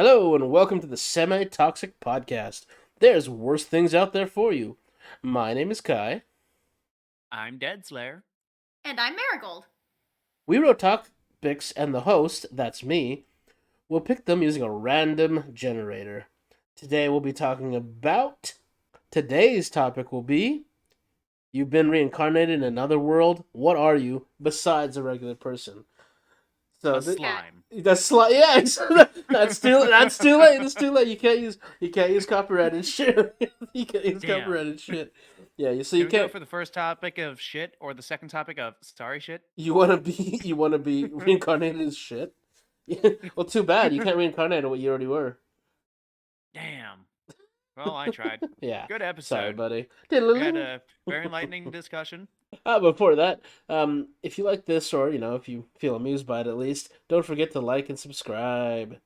Hello, and welcome to the Semi Toxic Podcast. There's worse things out there for you. My name is Kai. I'm Dead Slayer. And I'm Marigold. We wrote topics, and the host, that's me, will pick them using a random generator. Today we'll be talking about. Today's topic will be. You've been reincarnated in another world. What are you besides a regular person? So A slime. That's yeah. That's too. That's too late. It's too late. You can't use copyrighted shit. You can't use Damn. copyrighted shit. Yeah. You Can we go can't. for the first topic of shit or the second topic of sorry shit? You wanna be reincarnated as shit. Well, too bad. You can't reincarnate what you already were. Damn. Well, I tried. Yeah. Good Sorry, episode. buddy. We had a very enlightening discussion. Before that, if you like this, or if you feel amused by it at least, don't forget to like and subscribe.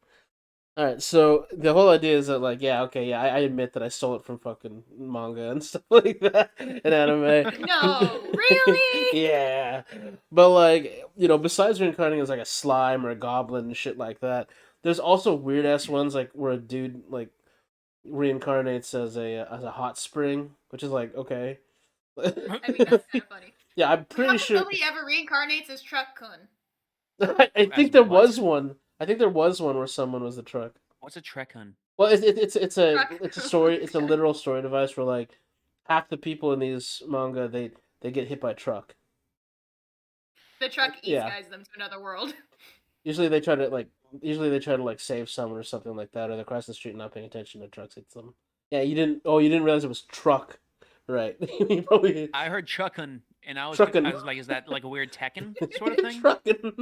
All right, so the whole idea is that, like, yeah, okay, yeah, I admit that I stole it from fucking manga and stuff like that and anime. No, really? Yeah, but like, besides reincarnating as like a slime or a goblin and shit like that, there's also weird ass ones like where a dude like reincarnates as a hot spring, which is like okay. I mean, that's kind of funny. Yeah, I'm How pretty come sure. nobody ever reincarnates as Truck Kun? I As think there what? was one. I think there was one where someone was the truck. What's a Trekun? Well, it's a Truck. story. It's a literal story device where like half the people in these manga they get hit by a truck. The truck eats Yeah. guys them to another world. Usually they try to like save someone or something like that, or they're crossing the street not paying attention to trucks hits them. Yeah, you didn't. Oh, you didn't realize it was truck, right? You probably I heard Chuckun, and I trucking. was like, is that like a weird Tekken sort of thing? Trucking.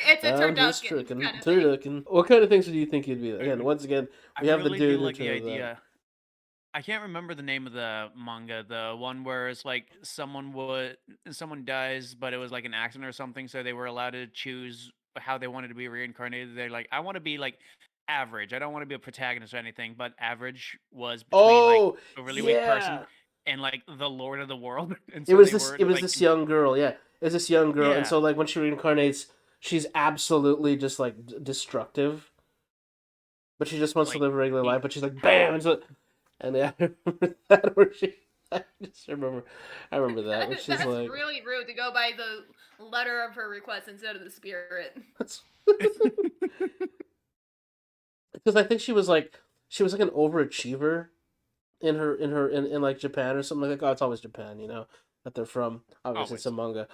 It's a I'm just turducken trucking. kind of thing. Turducken. What kind of things do you think you'd be? Again, once again, I we have the really do dude who like the chose that. idea. I can't remember the name of the manga, the one where it's like someone dies, but it was like an accident or something, so they were allowed to choose how they wanted to be reincarnated. They're like, I want to be like average. I don't want to be a protagonist or anything, but average was between like Oh, a really weak person yeah. and like the Lord of the World, and It so was they this. were It was like, this young girl. Yeah, it was this young girl, and yeah, so like when she reincarnates, she's absolutely just like destructive, but she just wants to like live a regular he, life. But she's like bam, and yeah, I remember that where she. I just remember, I remember that where she's That's like, really rude to go by the letter of her request instead of the spirit. because I think she was like an overachiever in like Japan or something like that. Oh, it's always Japan, that they're from. Obviously, it's a always. manga,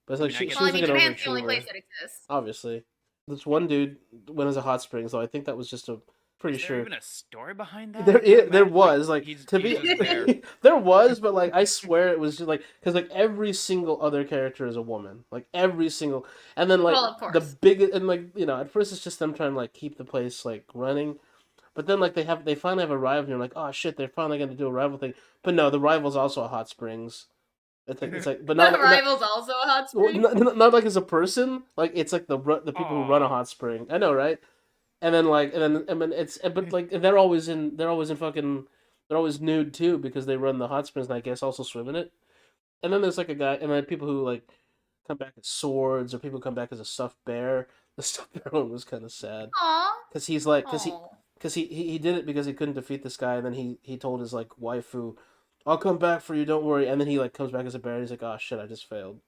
but it's I like mean, I she get Well, I was the like mean, an Japan's the only overachiever. place that exists. Obviously, this one dude went as a hot spring, so I think that was just a pretty Is there sure even a story behind that? there I can't there imagine. Like was like to he's be just there. there was, but like I swear it was just like because like every single other character is a woman, like every single, and then like Well, of the course. big and like at first it's just them trying to like keep the place like running. But then, like they finally have a rival, and you're like, oh shit, they're finally going to do a rival thing. But no, the rival's also a hot springs. It's like, but not The like not, rival's also a hot well, spring. not like as a person. Like it's like the people who run a Oh, hot spring. I know, right? And then it's but like they're always in fucking they're always nude too because they run the hot springs and I guess also swim in it. And then there's like a guy and then people who like come back as swords or people come back as a stuffed bear. The stuffed bear one was kind of sad Aw. because he's like Aw. he did it because he couldn't defeat this guy and then he told his like waifu, I'll come back for you, don't worry, and then he like comes back as a bear and he's like, oh shit, I just failed.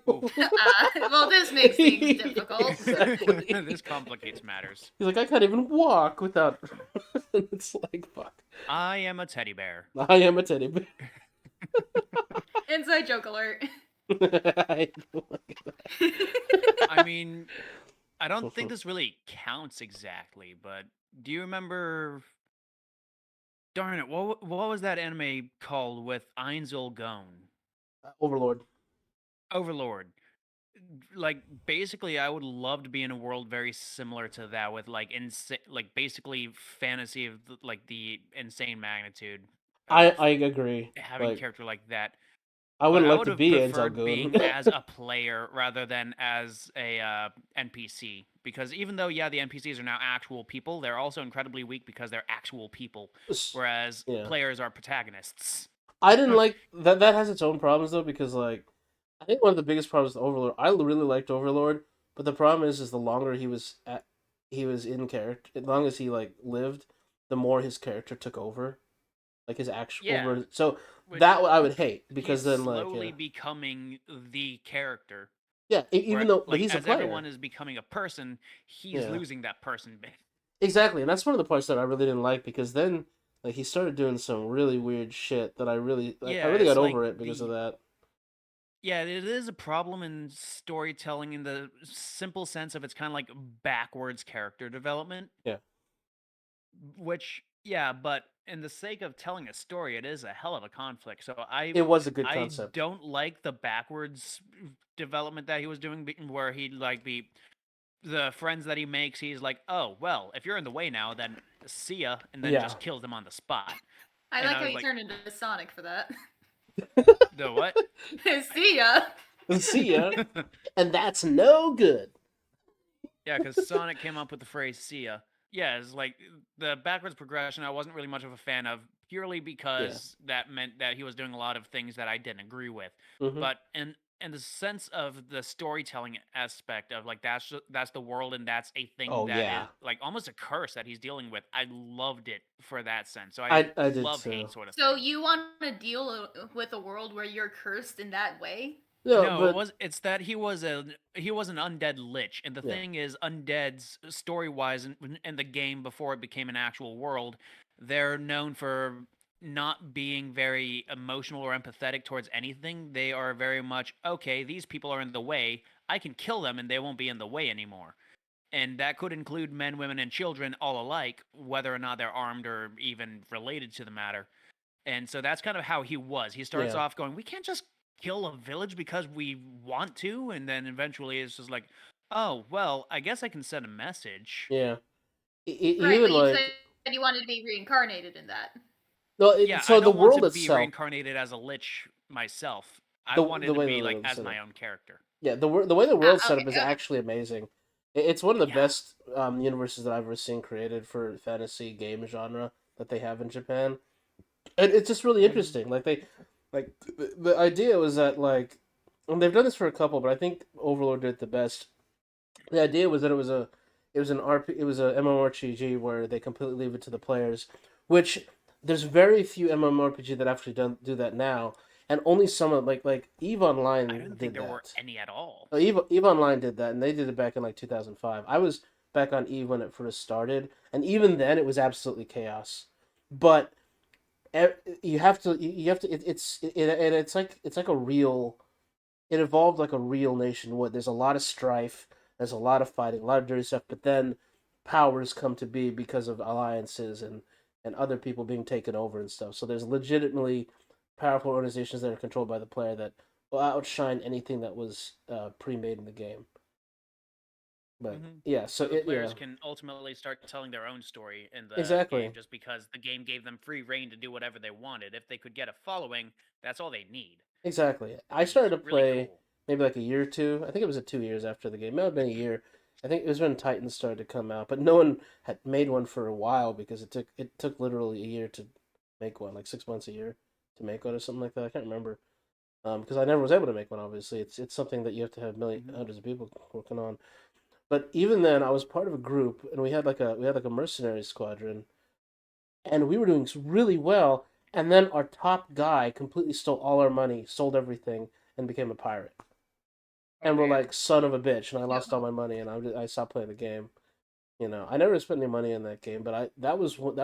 oof. Well, this makes things difficult. Exactly. This complicates matters. He's like, I can't even walk without. It's like, fuck. I am a teddy bear. I am a teddy bear. Inside joke alert. I don't like I mean, I don't think that. this really counts exactly, but do you remember? Darn it! What was that anime called with Ainzel Gone? Overlord. Overlord. Like basically, I would love to be in a world very similar to that, with like like basically fantasy of like the insane magnitude of I agree. having a Like, character like that. I But wouldn't I like would to have be Ansel preferred Goon. being as a player rather than as a NPC. Because even though, yeah, the NPCs are now actual people, they're also incredibly weak because they're actual people, whereas Yeah. players are protagonists. I didn't like that. That has its own problems though, because like I think one of the biggest problems with Overlord. I really liked Overlord, but the problem is the longer he was at he was in character. As long as he like lived, the more his character took over, like his actual Yeah, So which that I would hate he's because then like slowly becoming the character. even Where though but like he's a as player. everyone is becoming a person, he's Yeah, losing that person. exactly, and that's one of the parts that I really didn't like because then like he started doing some really weird shit that I really like. I Yeah, really got it's like over it because of the that. yeah, it is a problem in storytelling in the simple sense of it's kind of like backwards character development, Yeah, which yeah, but in the sake of telling a story, it is a hell of a conflict. So it was a good I concept. don't like the backwards development that he was doing, where he'd like be the friends that he makes. He's like, oh well, if you're in the way now, then see ya, and then Yeah, just kills them on the spot. I And like I how was you like, turned into Sonic for that. the what? See ya. see ya, and that's no good. Yeah, because Sonic came up with the phrase "see ya." Yeah, it's like the backwards progression. I wasn't really much of a fan of, purely Yeah. because that meant that he was doing a lot of things that I didn't agree with. Hmm. But in the sense of the storytelling aspect of like that's the world and that's a thing Oh that is yeah, like almost a curse that he's dealing with. I loved it for that sense. So I I did love too. hate sort of So thing. you want to deal with a world where you're cursed in that way? No, No, but it's that he was an undead lich, and the yeah, thing is, undeads story wise in the game before it became an actual world, they're known for not being very emotional or empathetic towards anything. They are very much okay. These people are in the way. I can kill them, and they won't be in the way anymore. And that could include men, women, and children all alike, whether or not they're armed or even related to the matter. And so that's kind of how he was. He starts yeah, off going, "We can't just kill a village because we want to," and then eventually it's just like, "Oh, well, I guess I can send a message." yeah. Right, Even but you said like you wanted to be reincarnated in that. no, Yeah, I so the don't want to world be itself, reincarnated as a lich myself. I the wanted to way be like the as setup, my own character. yeah, the way the world's set Okay, up is okay. actually amazing. It's one of the Yeah. best universes that I've ever seen created for fantasy game genre that they have in Japan, and it's just really Mhm. interesting. Like like the idea was that like, and they've done this for a couple, but I think Overlord did it the best. The idea was that it was an RP, it was a MMORPG where they completely leave it to the players, which there's very few MMORPG that actually do that now, and only some of like Eve I Online didn't think did there were that. any at all. Eve Online did that, and they did it back in like 2005. I was back on Eve when it first started, and even then it was absolutely chaos. But you have to it's like a real it evolved like a real nation would. There's a lot of strife, there's a lot of fighting, a lot of dirty stuff, but then powers come to be because of alliances and other people being taken over and stuff. So there's legitimately powerful organizations that are controlled by the player that will outshine anything that was pre-made in the game. But yeah, so So the it players yeah, can ultimately start telling their own story in the game exactly. just because the game gave them free reign to do whatever they wanted. If they could get a following, that's all they need, Exactly. I which started is to really play cool. maybe like a year or two. I think it was 2 years after the game. It might have been a year. I think it was when Titans started to come out, but no one had made one for a while because it took literally a year to make one, like 6 months a year to make one or something like that. I can't remember. Because I never was able to make one. Obviously, it's something that you have to have million Hmm. hundreds of people working on. But even then, I was part of a group, and we had like a mercenary squadron, and we were doing really well. And then our top guy completely stole all our money, sold everything, and became a pirate. Oh And we're damn. like, son of a bitch, and I No. lost all my money, and I stopped playing the game. I never spent any money in that game, but I that was when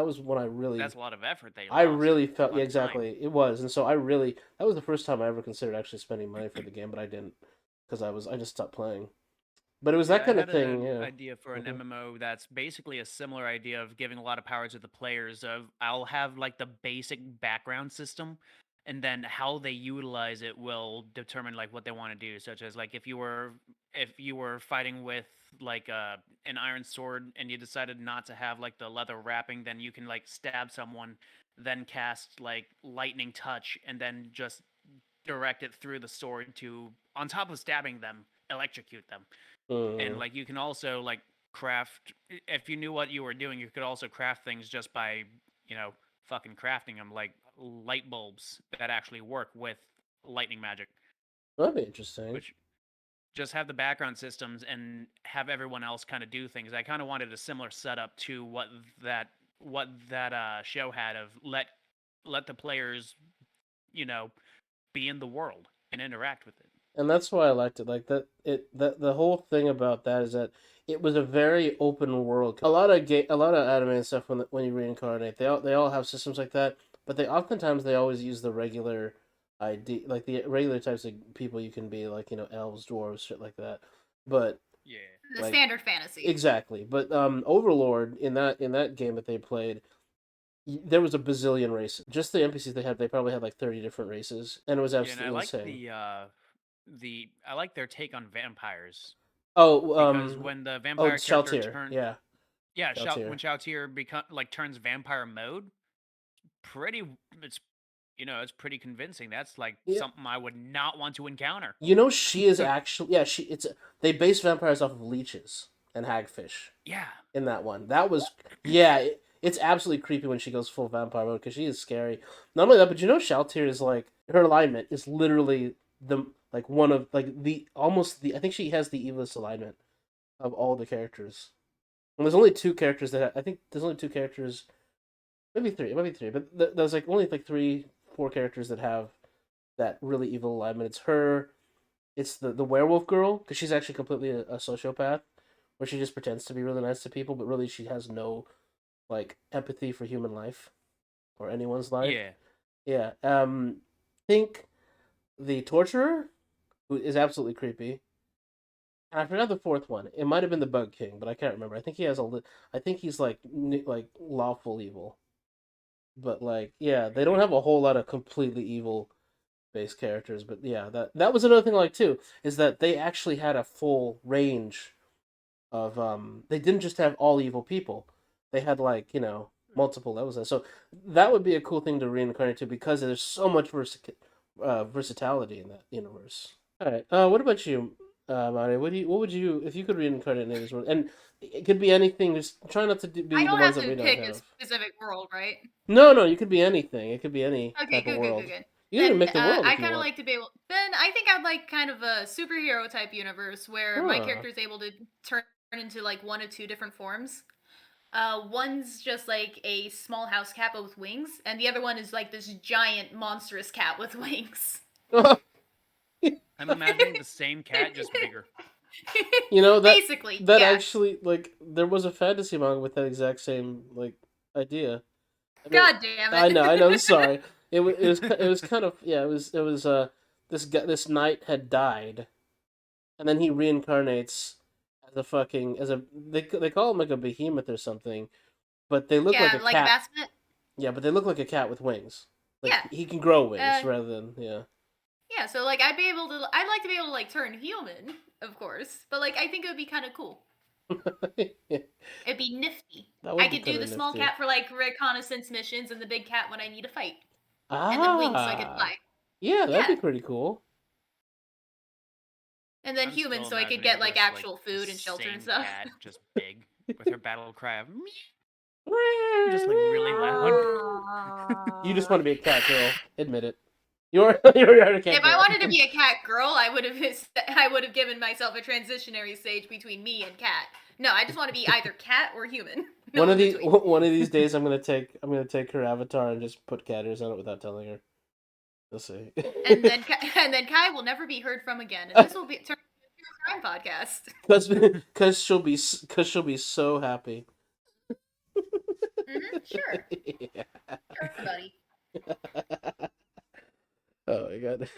That's a lot of effort they I lost. really A felt, yeah, lot of time. exactly, it was, and so that was the first time I ever considered actually spending money for the game, but I didn't because I just stopped playing. But it was that Yeah, I kind of had thing, an yeah. idea for an Hmm. MMO that's basically a similar idea of giving a lot of power to the players. Of I'll have like the basic background system, and then how they utilize it will determine like what they want to do. Such as like if you were fighting with like an iron sword and you decided not to have like the leather wrapping, then you can like stab someone, then cast like lightning touch, and then just direct it through the sword to on top of stabbing them, electrocute them. And Hmm. like you can also like craft if you knew what you were doing, you could also craft things just by you know fucking crafting them, like light bulbs that actually work with lightning magic, That'd be interesting. which just have the background systems and have everyone else kind of do things. I kind of wanted a similar setup to what that show had of let the players, you know, be in the world and interact with it. And that's why I liked it. Like that the whole thing about that is that it was a very open world. A lot of anime and stuff when you reincarnate, they all have systems like that, but they always use the regular ID, like the regular types of people you can be, like elves, dwarves, shit like that. But Yeah. The like standard fantasy. exactly, but Overlord in that game that they played, there was a bazillion races. Just the NPCs they probably had like 30 different races, and it was Yeah, and I absolutely like insane. I like their take on vampires Oh, because when the vampire character Shaltir. turn Yeah, yeah, Shaltir. when Shoutir become like turns vampire mode, pretty it's it's pretty convincing. That's like Yeah, something I would not want to encounter. she is actually they base vampires off of leeches and hagfish Yeah. in that one. That was yeah, it's absolutely creepy when she goes full vampire mode because she is scary. Not only that, but Shaltir is like her alignment is literally the like one of like the almost the I think she has the evilest alignment of all the characters. And there's only two characters I think there's only two characters, maybe three, but there's like only like three, four characters that have that really evil alignment. It's her, it's the werewolf girl because she's actually completely a sociopath, where she just pretends to be really nice to people, but really she has no like empathy for human life or anyone's life. Yeah. Yeah. Think the torturer, who is absolutely creepy. And I forgot the fourth one. It might have been the Bug King, but I can't remember. I think he has I think he's like lawful evil. But like, yeah, they don't have a whole lot of completely evil based characters. But yeah, that was another thing I like too, is that they actually had a full range of they didn't just have all evil people. They had like, multiple levels. So that would be a cool thing to reincarnate to because there's so much versatility in that universe. All right. What about you, Mario? What would you if you could reincarnate in this world? And it could be anything. Just try not to I be the don't ones have that to we don't pick a have. specific world, right? No, no, you could be anything. It could be any Okay, type of good, good, good, world. good. You can even Then make the world I if you kind of want. like to be able. Then I think I'd like kind of a superhero type universe where my Huh. character is able to turn into like one of two different forms. One's just like a small house cat but with wings, and the other one is like this giant monstrous cat with wings. I'm imagining the same cat, just bigger. You know that Basically, that yes. actually like there was a fantasy manga with that exact same like idea. I mean, God damn I it. know, I know. Sorry, it was kind of yeah. It was this knight had died, and then he reincarnates as a fucking as a they call him like a behemoth or something, but they look like Yeah, a like a cat. basket. Yeah, but they look like a cat with wings. Like Yeah. he can grow wings Uh, rather than yeah. yeah, so like I'd like to be able to like turn human, of course. But like I think it would be kind of cool. It'd be nifty. That I would be could do kind the of small nifty. cat for like reconnaissance missions and the big cat when I need a fight. And then wings so I could Ah, fly. yeah, that'd be Yeah. pretty cool. And then I'm human still so I could imagining get like just like actual the food and shelter and same stuff. cat, just big, with her battle cry of "Meow," just like really loud. You just want to be a cat girl. Admit it. You're a cat If I girl. wanted to be a cat girl, I would have given myself a transitionary stage between me and cat. No, I just want to be either cat or human. No in between. One of these days I'm gonna take her avatar and just put cat ears on it without telling her. We'll see. And then Kai will never be heard from again, and this will be turn into a crime podcast. Because she'll be so happy. Sure, Yeah. sure, buddy. Oh my god.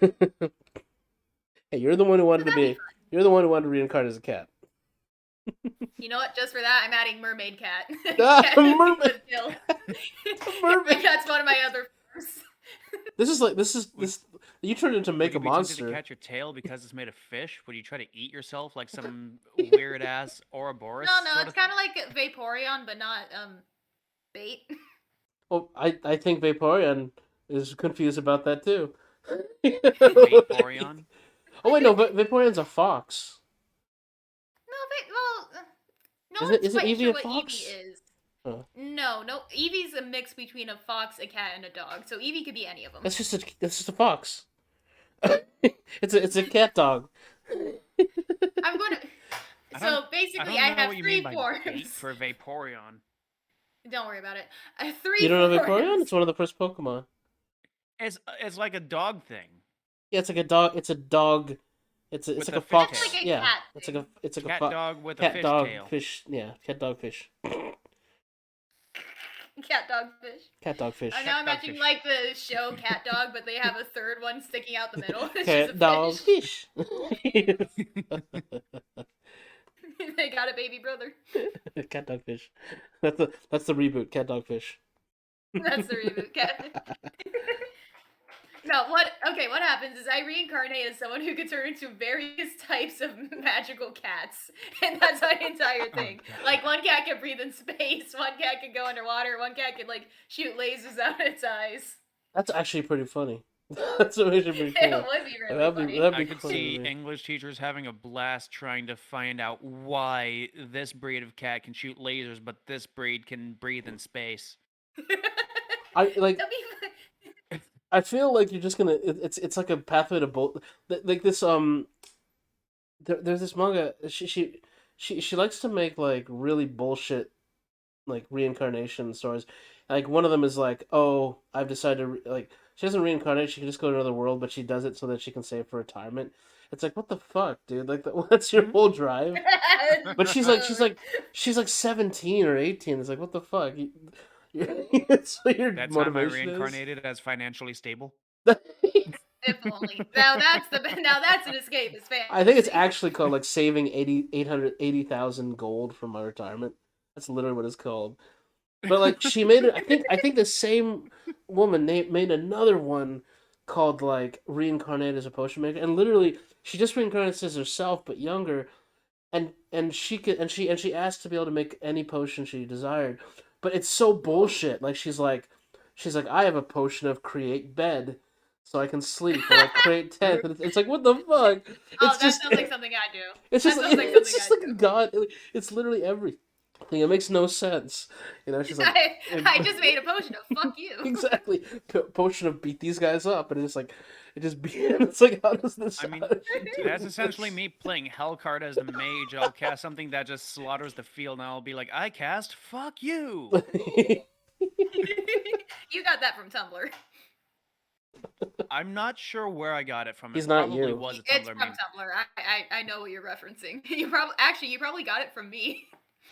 Hey, you're the one who wanted to That'd be be. You're the one who wanted to reincarnate as a cat. You know what? Just for that, I'm adding mermaid cat. Ah, mermaid. Good kill. Mermaid. That's one of my other forms. This. You turned into Would make you a be tempted to monster. catch your tail because it's made of fish? Would you try to eat yourself like some weird ass Ouroboros No, sort it's of? kind of like Vaporeon, but not bait. Oh, I think Vaporeon is confused about that too. Vaporeon? Oh wait, no, Vaporeon's a fox. Well, no Isn't one's isn't quite Eevee sure a what fox? Eevee is. Huh. No, Eevee's a mix between a fox, a cat, and a dog. So Eevee could be any of them. That's just a fox. It's a cat dog. I'm gonna. I So don't basically, know I have what you mean 3 by bait forms. for Vaporeon. Don't worry about it. You 3 don't know Vaporeon? forms. It's one of the first Pokemon. It's like a dog thing Yeah, it's like a dog. It's a dog. It's with like a a That's fox. fishtail. like a Yeah, cat it's like thing. a Cat dog with a cat fish dog tail. fish. Yeah, cat dog fish. Cat dog fish. Cat dog fish. Now I'm Cat dog imagining fish. like the show Cat Dog, but they have a third one sticking out the middle. It's just a Cat dog fish. fish. They got a baby brother. Cat dog fish. That's the reboot. Cat dog fish. That's the reboot. Cat. No, what? Okay, what happens is I reincarnate as someone who can turn into various types of magical cats, and that's my entire thing. God. Like one cat can breathe in space, one cat can go underwater, one cat can like shoot lasers out its eyes. That's actually pretty funny. That's actually pretty It cool. would be really That'd be funny. that'd I be could funny see to me. English teachers having a blast trying to find out why this breed of cat can shoot lasers, but this breed can breathe in space. I like. That'd be I feel like you're just gonna. It's like a pathway to both. Like this. There's this manga. She likes to make like really bullshit like reincarnation stories. Like one of them is like, oh, I've decided to like she doesn't reincarnate. She can just go to another world, but she does it so that she can save for retirement. It's like, what the fuck, dude? Like, what's your whole drive? But she's like 17 or 18. It's like, what the fuck? It's what your That time I motivation reincarnated as financially stable. is. if only. Now that's an escapist fantasy. I think it's actually called like saving 880,000 gold from my retirement. That's literally what it's called. But like she made it. I think the same woman made another one called like reincarnated as a potion maker, and literally she just reincarnates as herself but younger, and she could and she asked to be able to make any potion she desired, but it's so bullshit. Like she's like I have a potion of create bed. So I can sleep, or like create tent. And it's like what the fuck? Oh, It's that just sounds like something I do. it's That just sounds like it's something just I like do. God. It's literally everything. It makes no sense. You know, she's like, I just made a potion of fuck you. exactly potion of beat these guys up, and it's like it just be. It's like how does this? I mean, how does she do That's this? essentially me playing Hellcard as a mage. I'll cast something that just slaughters the field, and I'll be like, I cast fuck you. You got that from Tumblr. I'm not sure where I got it from. He's It not probably you. was a It's Tumblr from meme. Tumblr. I know what you're referencing. You probably got it from me.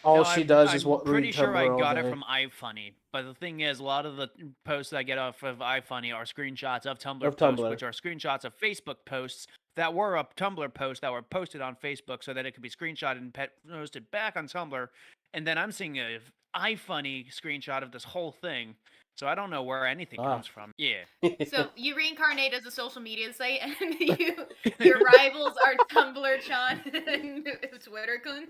All No, she I'm, does I'm is what pretty read sure I Tumblr all got it day. from iFunny. But the thing is, a lot of the posts I get off of iFunny are screenshots of Tumblr Of posts, Tumblr. which are screenshots of Facebook posts that were a Tumblr post that were posted on Facebook so that it could be screenshotted and posted back on Tumblr. And then I'm seeing a iFunny screenshot of this whole thing. So I don't know where anything Ah. comes from. Yeah. So you reincarnate as a social media site, and your rivals are Tumblr Chan and Twitter Kun.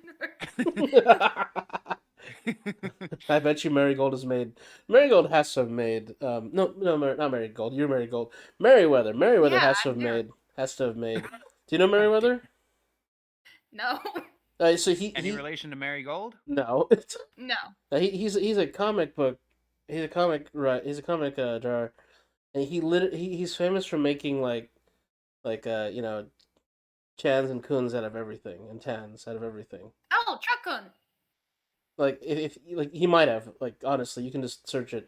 I bet you Marigold has made. Marigold has to have made. No, not Marigold. You're Marigold. Merryweather. Merryweather Yeah, has to have I've never- made. Has to have made. Do you know Merryweather? No, So he Any relation to Marigold? no. no. He's a comic book. He's a comic He's a comic drawer, and he's famous for making like you know chans and kuns out of everything and tans out of everything. Oh, Truck Kun. Like if like he might have like honestly you can just search it.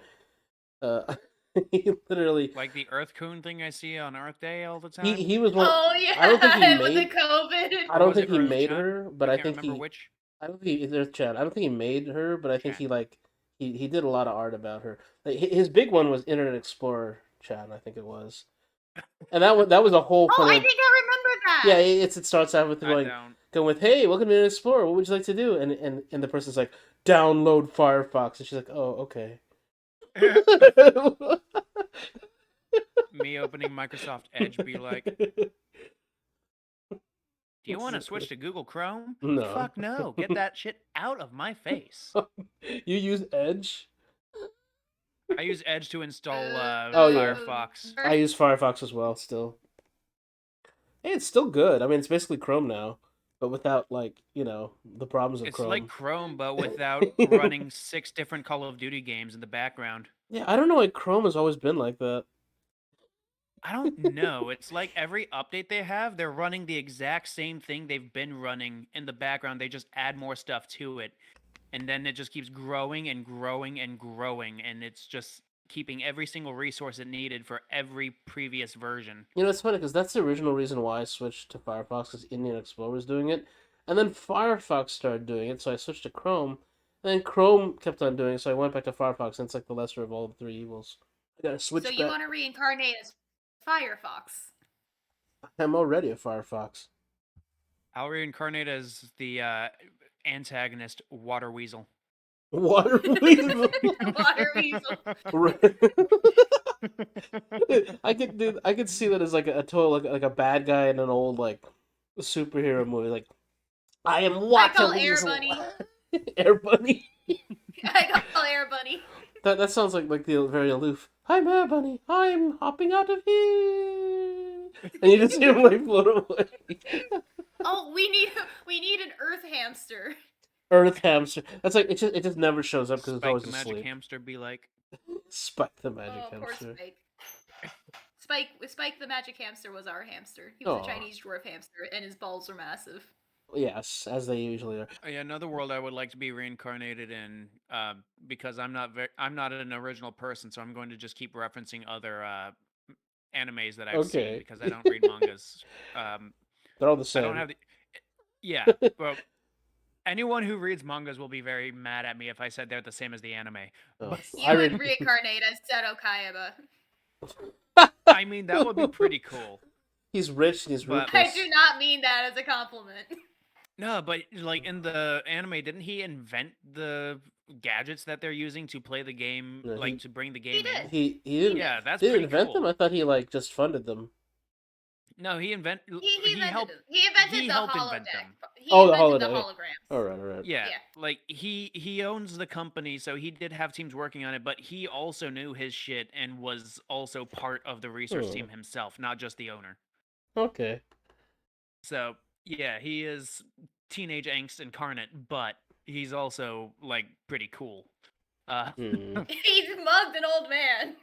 He literally Like the Earth Coon thing I see on Earth Day all the time? he was one. Oh yeah, I don't think he with made. the COVID. I Or don't was think it he Earth made Chan? her, but I I can't think remember he. which. I don't think there's Chad. I don't think he made her, but I think Chan. he like he did a lot of art about her. Like, his big one was Internet Explorer Chad, I think it was, and that was a whole. Oh, I kind of, think I remember that. yeah, it starts out with I going don't. with Hey, welcome to Internet Explorer. What would you like to do? And the person's like download Firefox, and she's like, oh okay. Me opening Microsoft Edge be like, do you want to switch to Google Chrome? No. Fuck no. Get that shit out of my face. You use Edge? I use Edge to install Oh, yeah. Firefox. I use Firefox as well still. Hey, it's still good. I mean, it's basically Chrome now, but without like, you know, the problems of It's Chrome. like Chrome, but without running 6 different Call of Duty games in the background. Yeah, I don't know why Chrome has always been like that. I don't know. It's like every update they have, they're running the exact same thing they've been running in the background. They just add more stuff to it. And then it just keeps growing and growing and growing. And it's just keeping every single resource it needed for every previous version. You know, it's funny because that's the original reason why I switched to Firefox because Internet Explorer was doing it, and then Firefox started doing it, so I switched to Chrome, and then Chrome kept on doing it, so I went back to Firefox, and it's like the lesser of all the three evils. I gotta So switch you back. want to reincarnate as Firefox? I'm already a Firefox. I'll reincarnate as the antagonist, Water Weasel. Water weasel. Water weasel. I could see that as like a total like a bad guy in an old like superhero movie. Like I am I Water call Air Weasel. Bunny. Air Bunny. I call Air Bunny. That sounds like the very aloof. I'm Air Bunny. I'm hopping out of here, and you just see him like float away. Oh, we need an Earth hamster. Earth hamster. That's like it just never shows up because it's Spike always the magic asleep. hamster be like, Spike the magic Oh, poor hamster. Spike. Spike the magic hamster was our hamster. He was Aw. a Chinese dwarf hamster, and his balls were massive. Yes, as they usually are. oh, yeah, another world I would like to be reincarnated in, because I'm not an original person, so I'm going to just keep referencing other animes that I've seen Okay. because I don't read mangas. They're all the I don't same. have the. Yeah, well, anyone who reads mangas will be very mad at me if I said they're the same as the anime. Oh, But You I would read. reincarnate as Seto Kayaba. I mean, that would be pretty cool. He's rich and he's But- ruthless. I do not mean that as a compliment. No, but like in the anime, didn't he invent the gadgets that they're using to play the game, No, like he- to bring the game did. in? He didn't. Yeah, that's Didn't pretty invent cool. them. I thought he like just funded them. No, he He invented helped. them. He invented he the helped holodeck. invent them. He Oh, the invented the holodeck. holograms. All right, all right. Yeah, Yeah. like he owns the company, so he did have teams working on it, but he also knew his shit and was also part of the research Hmm. team himself, not just the owner. Okay. So yeah, he is teenage angst incarnate, but he's also like pretty cool. Hmm. He's mugged an old man.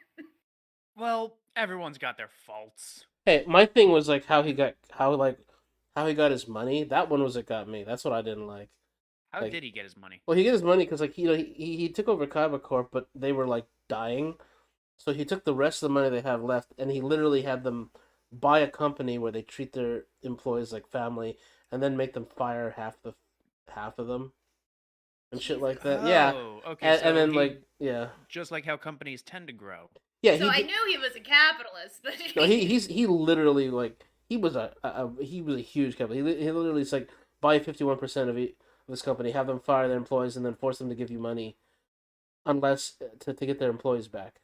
Well, everyone's got their faults. Hey, my thing was like how he got his money. That one was what got me. That's what I didn't like. How Like- did he get his money? Well, he got his money because like he took over Kaiba Corp, but they were like dying, so he took the rest of the money they have left, and he literally had them buy a company where they treat their employees like family, and then make them fire half of them, and shit like that. Yeah, Oh, okay. and then he- like yeah, just like how companies tend to grow. yeah. So I He knew he was a capitalist, but no, he literally like he was a huge company. He literally is like buy 51% of this company, have them fire their employees, and then force them to give you money, unless to get their employees back.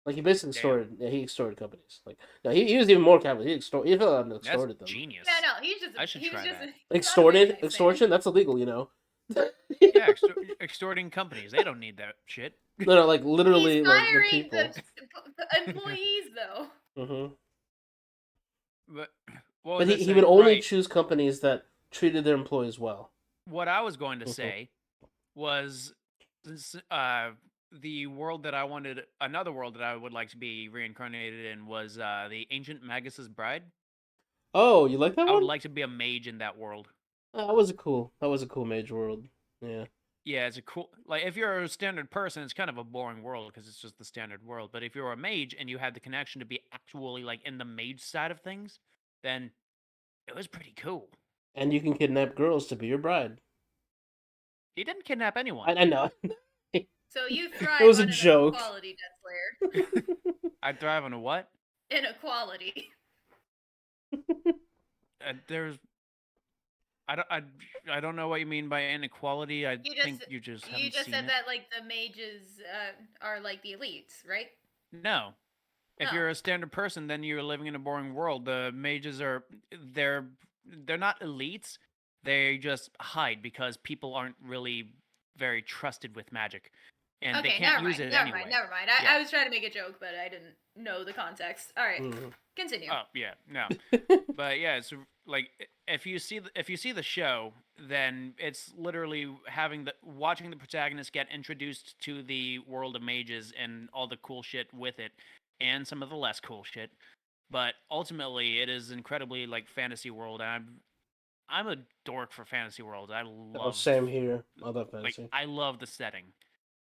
Like he basically he extorted companies. Like no, he was even more capital. He That's extorted them. genius. yeah, no, he's just. I should he was try just that. he's not a very Extorted nice man. extortion. That's illegal, you know. Yeah, extorting companies. They don't need that shit. No, like literally, He's like the firing people. the employees though. Hmm. But what But was I he would saying? only Right. choose companies that treated their employees well. What I was going to Mhm. say was the world that I wanted, another world that I would like to be reincarnated in was the ancient Magus's bride. Oh, you like that I would one? like to be a mage in that world. That was a cool. That was a cool mage world. Yeah. Yeah, it's a cool. Like, if you're a standard person, it's kind of a boring world because it's just the standard world. But if you're a mage and you had the connection to be actually like in the mage side of things, then it was pretty cool. And you can kidnap girls to be your bride. He didn't kidnap anyone. I know. So you thrive was a on joke. inequality, Death Slayer. I'd thrive on a what? Inequality. There's. I don't know what you mean by inequality. I You think just- you just You haven't just seen said it. that like the mages are like the elites, right? No. If Oh. you're a standard person, then you're living in a boring world. The mages are they're not elites. They just hide because people aren't really very trusted with magic, and they Okay, can't never use mind. it Never anyway. mind. Never mind. Yeah. I was trying to make a joke, but I didn't know the context. All right, Mhm. continue. Oh yeah, no. But yeah, it's like if you see the show, then it's literally watching the protagonist get introduced to the world of mages and all the cool shit with it, and some of the less cool shit. But ultimately, it is incredibly like fantasy world. And I'm a dork for fantasy worlds. I Oh, love same here. I love fantasy. I love the setting.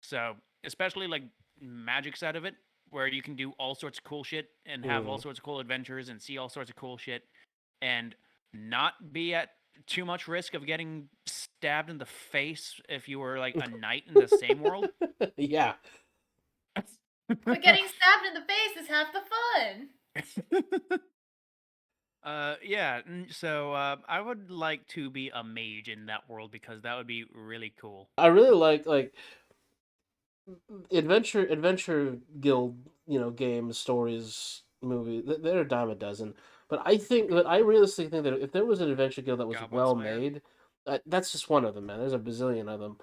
So especially like magic side of it, where you can do all sorts of cool shit and have all Mm. sorts of cool adventures and see all sorts of cool shit, and not be at too much risk of getting stabbed in the face if you were like a knight in the same world. Yeah. But getting stabbed in the face is half the fun. Yeah. So I would like to be a mage in that world because that would be really cool. I really like adventure guild, games, stories, movie. They're a dime a dozen. But I realistically think that if there was an adventure guild that was Goblin well Slayer. made, that's just one of them, man. There's a bazillion of them.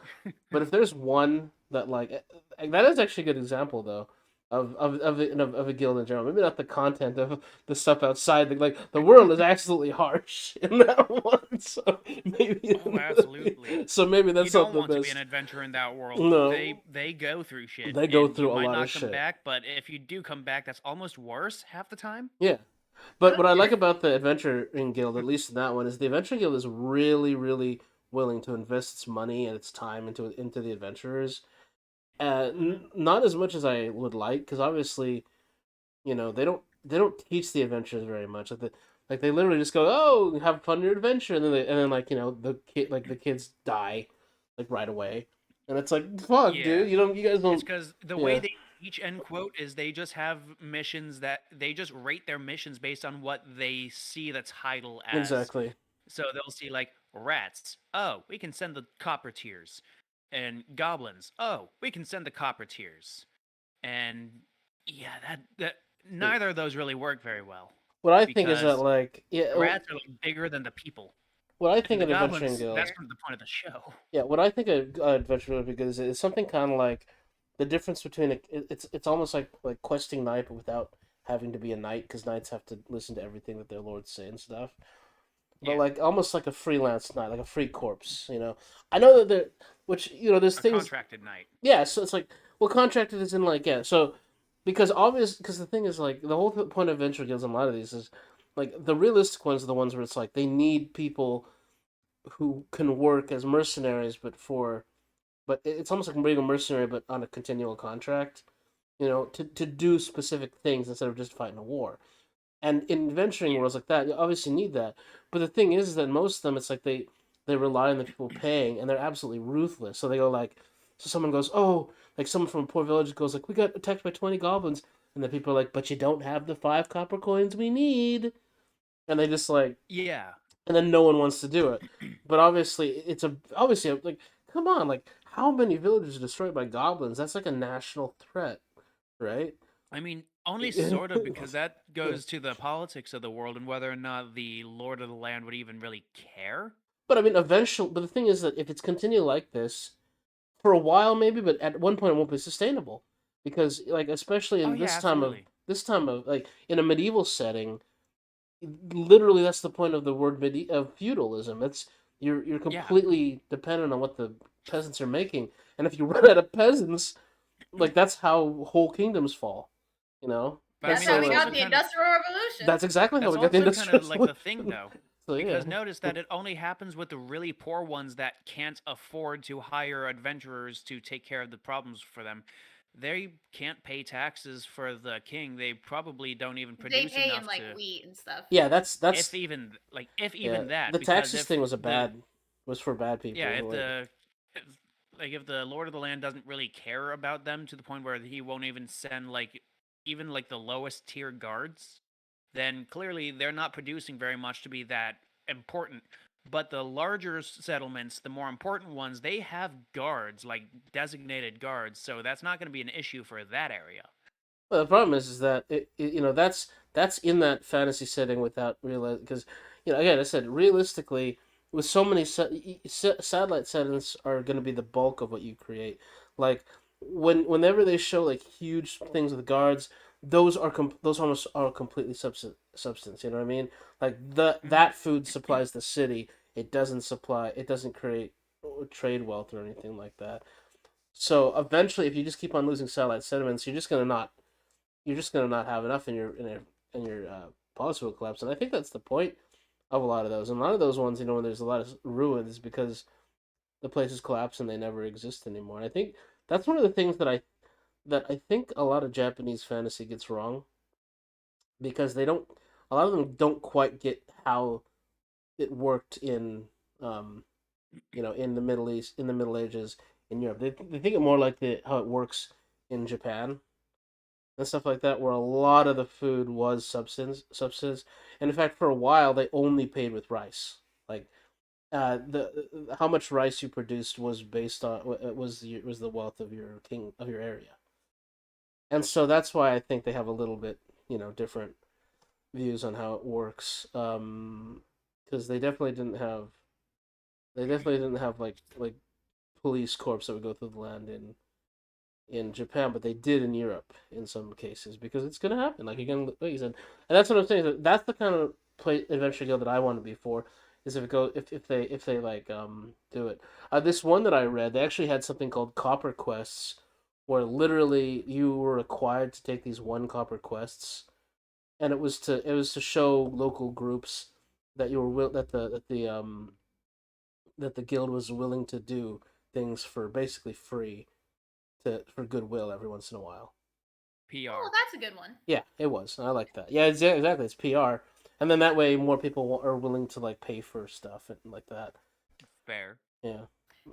But if there's one that that is actually a good example though of a guild in general. Maybe not the content of the stuff outside. The world is absolutely harsh in that one. So Oh, absolutely. maybe You that's not don't the want to be best. an adventurer in that world. No, They go through shit, they go and you through a might lot of not come shit. back. But if you do come back, that's almost worse half the time. Yeah. But what I like about the Adventuring Guild, at least in that one, is the Adventuring Guild is really, really willing to invest its money and its time into the adventurers. Hmm. Not as much as I would like, because obviously, they don't teach the adventurers very much. They literally just go, "Oh, have fun in your adventure," and then the kids die like right away, and it's like, "Fuck, Yeah, dude, you guys it's don't." because the way Yeah, they each end quote is they just have missions that they just rate their missions based on what they see the title as. exactly. So they'll see like rats. Oh, we can send the copper tiers, and goblins. Oh, we can send the copper tiers, and yeah, that neither of those really work very well What I think is that because yeah, the rats are like bigger than the people, what I and think the an Adventuring goblins. Guild. That's the point of the show. Yeah, what I think a adventure would be good is something kind of like the difference between it's almost like questing knight but without having to be a knight because knights have to listen to everything that their lords say and stuff. But Yeah, like almost like a freelance knight, like a free corpse. I know that there's a things. contracted knight. Yeah, so it's like well, contracted is in like yeah, so because the thing is like the whole point of venture guilds in a lot of these is like the realistic ones are the ones where it's like they need people who can work as mercenaries but it's almost like being a mercenary, but on a continual contract. To do specific things instead of just fighting a war. And in venturing Yeah. worlds like that, you obviously need that. But the thing is that most of them, it's like they rely on the people paying, and they're absolutely ruthless. So they go like, so someone goes, oh, like someone from a poor village goes like, we got attacked by 20 goblins, and the people are like, but you don't have the 5 copper coins we need, and they just like Yeah. and then no one wants to do it. But obviously, like come on, like how many villages are destroyed by goblins? That's like a national threat, right? I mean, only Yeah, sort of because that goes to the politics of the world and whether or not the lord of the land would even really care. but I mean, eventually, but the thing is that if it's continued like this for a while, maybe, but at one point it won't be sustainable because, like, especially Oh in yeah, absolutely. this time of like in a medieval setting, literally that's the point of the word of feudalism. It's you're Yeah. completely dependent on what the peasants are making, and if you run out of peasants, like that's how whole kingdoms fall. You know, But I and That's mean how so we that's like got also the kind of Industrial Revolution. that's exactly how that's we got the also kind of industrial like the thing revolution. though. So yeah, Because notice that it only happens with the really poor ones that can't afford to hire adventurers to take care of the problems for them. They can't pay taxes for the king. They probably don't even They produce pay in enough like to wheat and stuff. yeah, that's if that's even like if yeah. even that The because taxes if thing was a the bad was for bad yeah, people. if Like the if, like if the Lord of the Land doesn't really care about them to the point where he won't even send like even like the lowest tier guards, then clearly they're not producing very much to be that important. But the larger settlements, the more important ones, they have guards, like designated guards, so that's not going to be an issue for that area. well, the problem is that that's in that fantasy setting without real because again I said realistically with so many satellite settings are going to be the bulk of what you create. Like whenever they show like huge things with guards, those almost are completely substance. You know what I mean? Like Hmm. that food supplies the city. It doesn't create trade wealth or anything like that. So eventually, if you just keep on losing satellite sediments, you're just gonna not. you're just gonna not have enough in your policy will collapse. And I think that's the point of a lot of those. And a lot of those ones, when there's a lot of ruins because the places collapse and they never exist anymore. And I think that's one of the things that I think a lot of Japanese fantasy gets wrong because they don't a lot of them don't quite get how it worked in um in the Middle East, in the Middle Ages, in Europe. They think it more like how it works in Japan and stuff like that, where a lot of the food was substance, and in fact, for a while, they only paid with rice. Like the how much rice you produced was based on was the wealth of your area, and so that's why I think they have a little bit different views on how it works. Because they definitely didn't have like police corps that would go through the land in Japan, but they did in Europe in some cases because it's gonna happen. Like again, like you said, and that's what I'm saying. That's the kind of play adventure guild that I want to be for. Is if they like do it. This one that I read, they actually had something called copper quests, where literally you were required to take these one copper quests, and it was to show local groups that you were that the guild was willing to do things for basically free to for goodwill every once in a while. Oh, PR. that's a good one. Yeah, it was. I like that. Yeah, exactly. It's PR, and then that way more people are willing to like pay for stuff and like that. Fair. Yeah,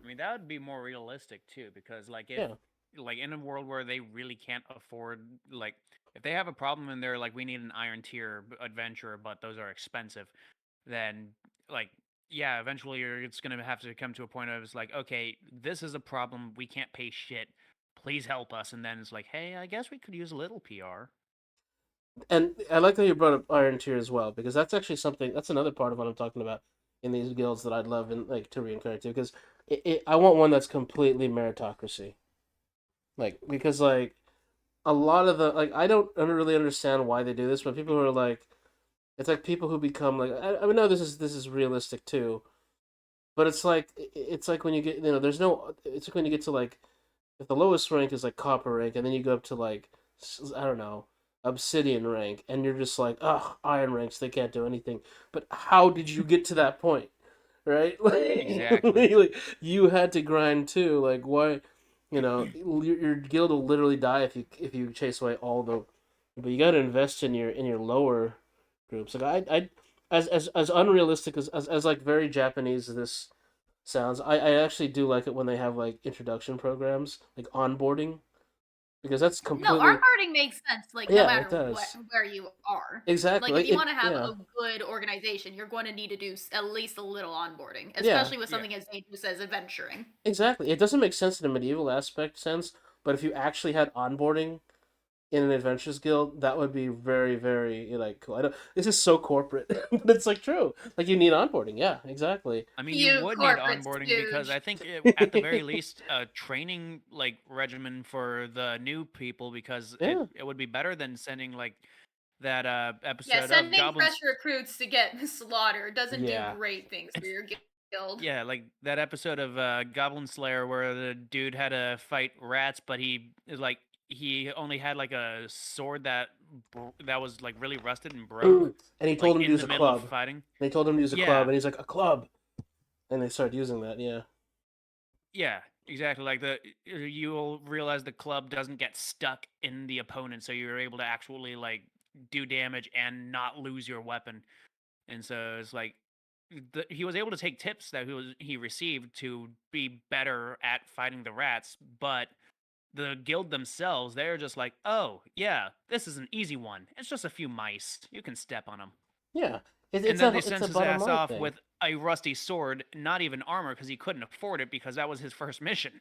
I mean, that would be more realistic too, because like if yeah, like in a world where they really can't afford like if they have a problem and they're like we need an iron tier adventurer, but those are expensive, then like yeah, eventually it's gonna have to come to a point of it's like okay, this is a problem, we can't pay shit. Please help us, and then it's like, hey, I guess we could use a little PR. and I like that you brought up Iron Tier as well because that's actually something. That's another part of what I'm talking about in these guilds that I'd love in like to reincarnate to because I want one that's completely meritocracy. Like because like a lot of the like I don't really understand why they do this, but people who are like it's like people who become like I mean no this is realistic too, but it's like when you get there's no it's like when you get to like if the lowest rank is like copper rank and then you go up to like I don't know obsidian rank and you're just like ugh iron ranks they can't do anything, but how did you get to that point, right? Exactly. Like you had to grind too, like why your guild will literally die if you chase away all the but you got to invest in your lower groups. Like I as unrealistic as like very Japanese as this sounds, I actually do like it when they have like introduction programs, like onboarding, because that's No, completely armboarding makes sense, like, no yeah, it matter does. where you are. Exactly. Like, if Like you wanna it have yeah. a good organization, you're going to need to do at least a little onboarding, Yeah, especially with Yeah. something as dangerous as adventuring. exactly. It doesn't make sense in a medieval aspect sense, but if you actually had onboarding in an adventures guild, that would be very, very like cool. I don't this is so corporate, but it's like true. Like you need onboarding. Yeah, exactly. I mean, you You would need corporate onboarding because I stooge. think at the very least, a training like regimen for the new people because Yeah. it would be better than sending like that Yeah, episode of sending fresh Goblins. recruits to get slaughtered doesn't do Yeah. great things for your guild. Yeah, like that episode of Goblin Slayer where the dude had to fight rats, but he is like he only had like a sword that was like really rusted and broke, And he like told him to in use the a middle of club. fighting. They told him to use a club, Yeah, and he's like, a club. And they started using that, yeah. yeah, exactly. Like you'll realize the club doesn't get stuck in the opponent, so you're able to actually like do damage and not lose your weapon. And so it's like he was able to take tips that he received to be better at fighting the rats, but the guild themselves, they're just like, oh yeah, this is an easy one. It's just a few mice. You can step on them. Yeah. And then they It's sent a his bottom ass line off thing. with a rusty sword, not even armor because he couldn't afford it because that was his first mission.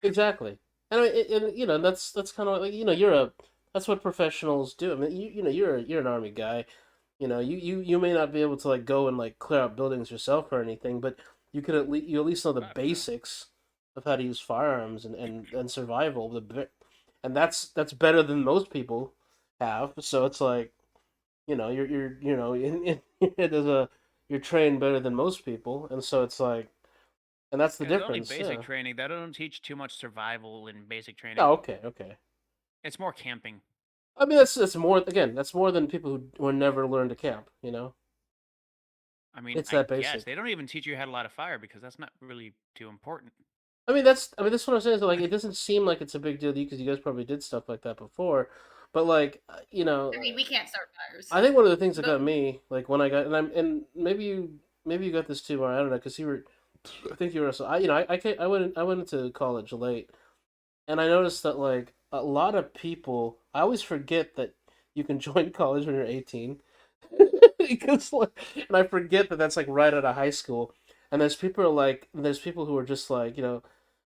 Exactly. And, I mean, that's kind of like, you're a, that's what professionals do. I mean, you're an army guy. You may not be able to like go and like clear out buildings yourself or anything, but you at least know the I don't know. basics of how to use firearms and survival. And that's better than most people have. So it's like, you're there's a you're trained better than most people, and so it's like, and that's the It's only difference. basic Yeah. training. They don't teach too much survival in basic Oh, training. okay, okay. It's more camping. I mean, that's more again. That's more than people who never learned to camp. You know, I mean, it's I that guess basic. they don't even teach you how to light a fire because that's not really too important. I mean, that's what I'm saying. So, like, it doesn't seem like it's a big deal to you because you guys probably did stuff like that before. But like, I mean, we can't start fires, I think one of the things that but got me, like when I got, and maybe you got this too, Mar. I don't know, because you were, I think you were also, I went into college late, and I noticed that like a lot of people, I always forget that you can join college when you're 18, because like, and I forget that that's like right out of high school, and there's people who are just like,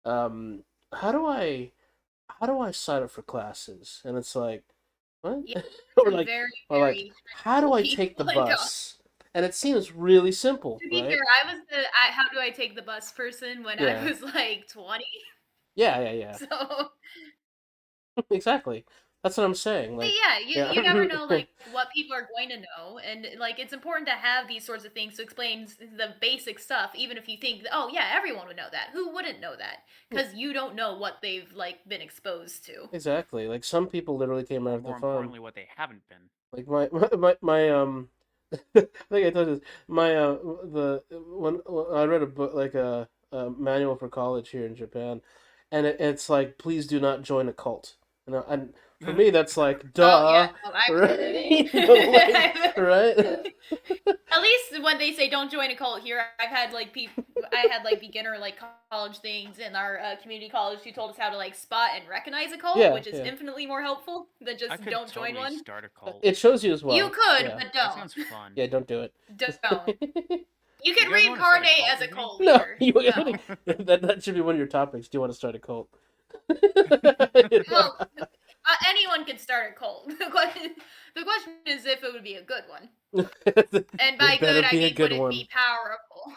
um, how do I, how do I sign up for classes? And it's like, what? yeah, or some like, very, or like, very how do cool I take the people in college. bus? And it seems really simple, To be fair, right? I was the how do I take the bus person when I Yeah, was like 20. yeah, So exactly. That's what I'm saying. but Like, yeah, yeah, you never know like what people are going to know, and like it's important to have these sorts of things to explain the basic stuff, even if you think, oh yeah, everyone would know that. Who wouldn't know that? Because you don't know what they've like been exposed to. exactly. Like some people literally came out Or of the more farm. importantly, what they haven't been. Like my I think I told you this. My the when I read a book like a manual for college here in Japan, and it's like please do not join a cult. And for me that's like Oh yeah, duh, no, I right? But like would. right? At least when they say don't join a cult here, I've had like I had like beginner like college things in our community college who told us how to like spot and recognize a cult, Yeah, which is yeah. infinitely more helpful than I just could don't join totally one. start a cult. It shows you as You well. could, Yeah, but That don't. sounds fun. yeah. Don't do it. Don't. You You can guys want to start a reincarnate cult as a with me? cult No, leader. you No. that should be one of your topics. Do you want to start a cult? Well, anyone can start a cult. The question is if it would be a good one. And by It better good, I be a mean would good it one. be powerful?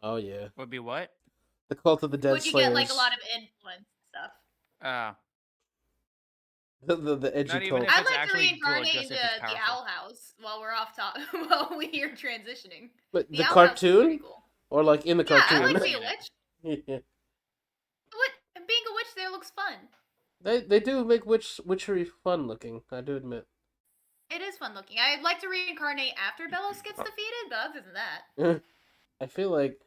Oh yeah, Would be what? the cult of the Dead Would you get like a Slayers, lot of influence and stuff? Uh, the edgy Not even if cult. I'd it's like to actually good, reincarnate just into if it's the powerful. Owl House while we're off top while we're transitioning. But The the Owl House is pretty cartoon, cool. or like in the Yeah, I I cartoon. like haven't being seen a it. witch. Yeah. What being a witch there looks fun. They do make witchery fun looking. I do admit. It is fun looking. I'd like to reincarnate after Bellos gets defeated, but other than that, I feel like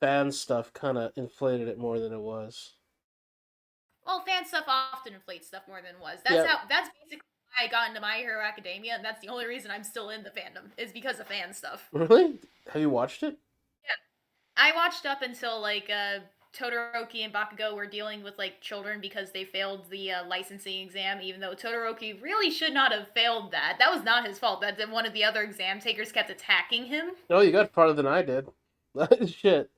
fan stuff kind of inflated it more than it was. well, fan stuff often inflates stuff more than it was. Yeah, That's basically why I got into My Hero Academia, and that's the only reason I'm still in the fandom is because of fan stuff. really? Have you watched it? Yeah, I watched up until like Todoroki and Bakugo were dealing with like children because they failed the licensing exam, even though Todoroki really should not have failed that. That was not his fault. That one of the other exam takers kept attacking him. No, you got farther than I did. Shit.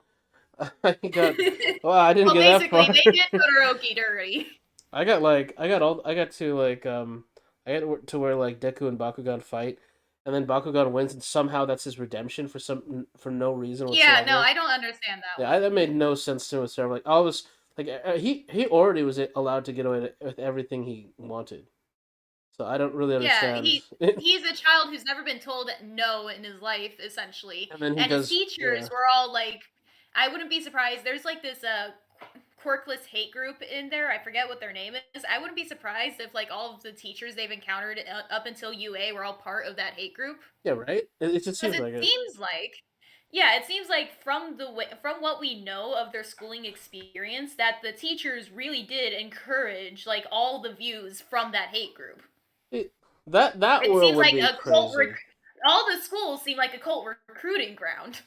I got. Well, I didn't Well, get that basically, far. they did Todoroki dirty. I got to like I got to where like Deku and Bakugan fight, and then Bakugan wins, and somehow that's his redemption for no reason Yeah, no, whatsoever. I don't understand that Yeah, one. that made no sense to me whatsoever. Like I was like he already was allowed to get away with everything he wanted, so I don't really Yeah, understand. he's a child who's never been told no in his life, essentially. And then he And his does, teachers yeah, were all like, I wouldn't be surprised. There's like this quirkless hate group in there. I forget what their name is. I wouldn't be surprised if like all of the teachers they've encountered up until UA were all part of that hate group. yeah, right. It just Because seems it like it. seems like, yeah, it seems like from what we know of their schooling experience, that the teachers really did encourage like all the views from that hate group. it that It world seems would like be a cult. crazy. All the schools seem like a cult recruiting ground.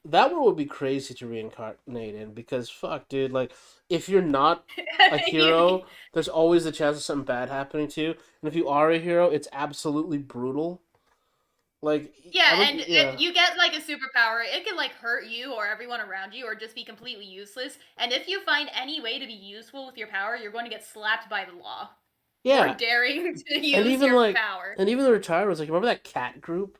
That one would be crazy to reincarnate in because fuck, dude, like if you're not a hero, there's always the chance of something bad happening to you, and if you are a hero, it's absolutely brutal. Like I Yeah, don't, and yeah, you get like a superpower. It can like hurt you or everyone around you, or just be completely useless. And if you find any way to be useful with your power, you're going to get slapped by the law for yeah, daring to and use even your like, power. and even the retired was like, remember that cat group?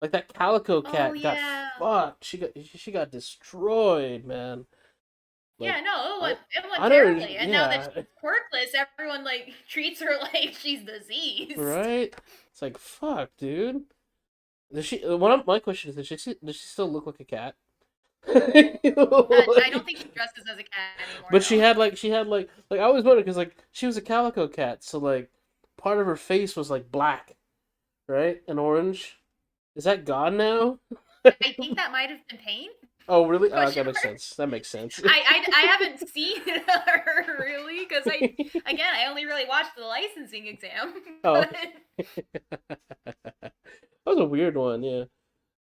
Like that calico Oh cat got yeah. fucked. She got destroyed, man. Yeah, Like no, I it went I don't, terribly. And now that yeah, she's quirkless, everyone like treats her like she's diseased. right. It's like fuck, dude. Does she? One of my question is, does she still look like a cat? I don't think she dresses as a cat anymore. But No. she had like I always wondered because like she was a calico cat, so like part of her face was like black, right, and orange. Is that gone now? I think that might have been paint. Oh, really? Oh, Question that makes mark. sense. That makes sense. I haven't seen her really because I only really watched the licensing exam. Oh, But that was a weird one, yeah.